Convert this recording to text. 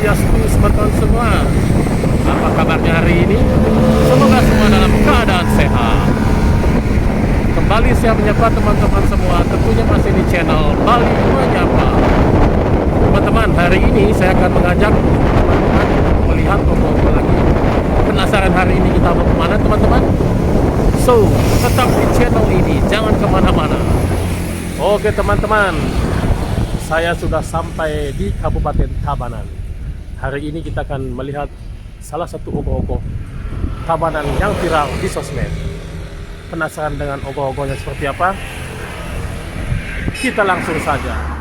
Swastiastu teman-teman semua. Apa kabarnya hari ini? Semoga semua dalam keadaan sehat. Kembali saya menyapa teman-teman semua, tentunya masih di channel Bali Menyapa. Teman-teman, hari ini saya akan mengajak teman-teman melihat ogo-ogo lagi. Penasaran hari ini kita mau kemana teman-teman? So, tetap di channel ini, jangan kemana-mana. Oke teman-teman, saya sudah sampai di Kabupaten Tabanan. Hari ini kita akan melihat salah satu ogo-ogo Tabanan yang viral di sosmed. Penasaran dengan ogo-ogonya seperti apa? Kita langsung saja.